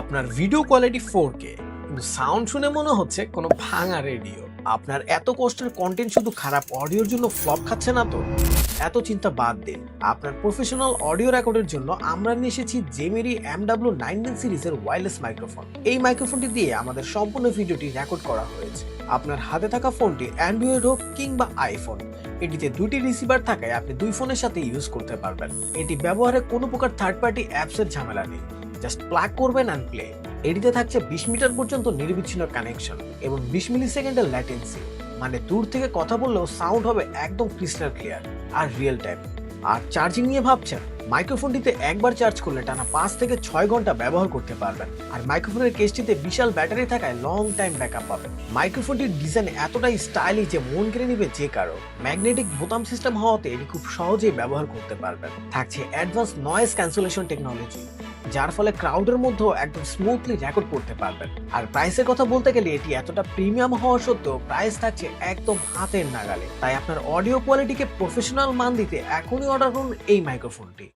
আপনার video quality 4K, কিন্তু sound শুনে মনে হচ্ছে কোনো ভাঙা রেডিও। আপনার এত কষ্টের কন্টেন্ট শুধু খারাপ অডিওর জন্য ফ্লপ খাচ্ছে না তো? এত চিন্তা বাদ দিন। আপনার প্রফেশনাল অডিও রেকর্ডের জন্য আমরা নিয়ে এসেছি জেমেরি MW19 সিরিজের ওয়্যারলেস মাইক্রোফোন। এই মাইক্রোফোনটি দিয়ে আমাদের সম্পূর্ণ ভিডিওটি রেকর্ড করা হয়েছে। আপনার হাতে থাকা ফোনটি অ্যান্ড্রয়েড হোক কিংবা আইফোন, এটিতে দুটি রিসিভার থাকায় আপনি দুই ফোনের সাথে ইউজ করতে পারবেন। এটি ব্যবহারে কোনো প্রকার থার্ড পার্টি অ্যাপসের ঝামেলা নেই। জাস্ট প্লাগ করবেন অ্যান্ড প্লে। এটিতে থাকছে 20 মিটার পর্যন্ত নির্বিচ্ছিন্ন কানেকশন এবং 20 মিলি সেকেন্ডের ল্যাটেন্সি, মানে দূর থেকে কথা বললেও সাউন্ড হবে একদম ক্রিস্টাল ক্লিয়ার আর রিয়েল টাইম। আর চার্জিং নিয়ে ভাবছেন? মাইক্রোফোনটিতে একবার চার্জ করলে টানা 5 থেকে 6 ঘন্টা ব্যবহার করতে পারবেন। আর মাইক্রোফোনের কেসটিতে বিশাল ব্যাটারি থাকায় লং টাইম ব্যাকআপ পাবেন। মাইক্রোফোনটির ডিজাইন এতটাই স্টাইলিশ যে মন কেড়ে নিবে যে কারো। ম্যাগনেটিক বোতাম সিস্টেম হওয়াতে এটি খুব সহজেই ব্যবহার করতে পারবেন। থাকছে অ্যাডভান্স নয়েজ ক্যান্সেলেশন টেকনোলজি, যার ফলে ক্রাউডের মধ্যেও একদম স্মুথলি রেকর্ড করতে পারবেন। আর প্রাইসের কথা বলতে গেলে এটি এতটা প্রিমিয়াম হওয়া সত্ত্বেও প্রাইস থাকছে একদম হাতের নাগালে। তাই আপনার অডিও কোয়ালিটিকে প্রফেশনাল মান দিতে এখনই অর্ডার করুন এই মাইক্রোফোনটি।